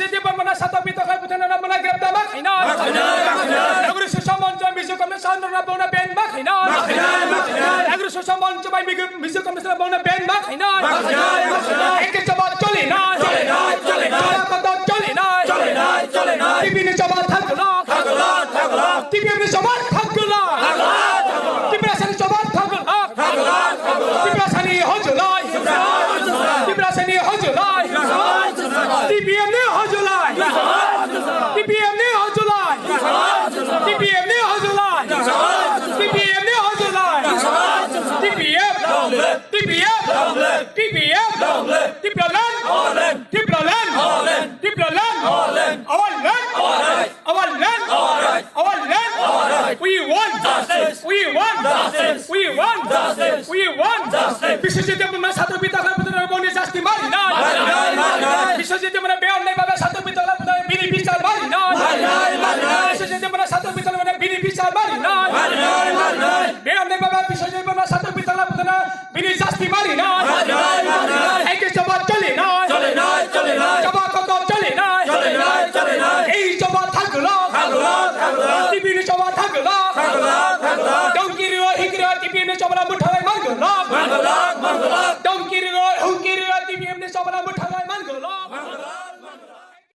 বিশ্বজিৎ বর্মনের সাথে বিতর্কের প্রধান নামনা গ্রেপ্তার মাখাইনা এগুলো সুসম্মঞ্চ মিশু কমিশন বউনা বেন মাখাইনা এগুলো সুসম্মঞ্চ বাই মিশু কমিশন বউনা বেন মাখাইনা একে জবাব চলে না কথা চলে না টিভিনে জবাব থাকলো টিভিনে জবাব থাকলো টিভিনে জবাব থাকলো টিভিনে হজলাই টিভিনে হজলাই TPM ne hojulai TPM ne hojulai TPM ne hojulai TPM ne hojulai TPM TPM TPM Tiplolan Tiplolan Tiplolan our land we want justice we want justice we want justice we want justice Biswajit বর্মনের ছাত্র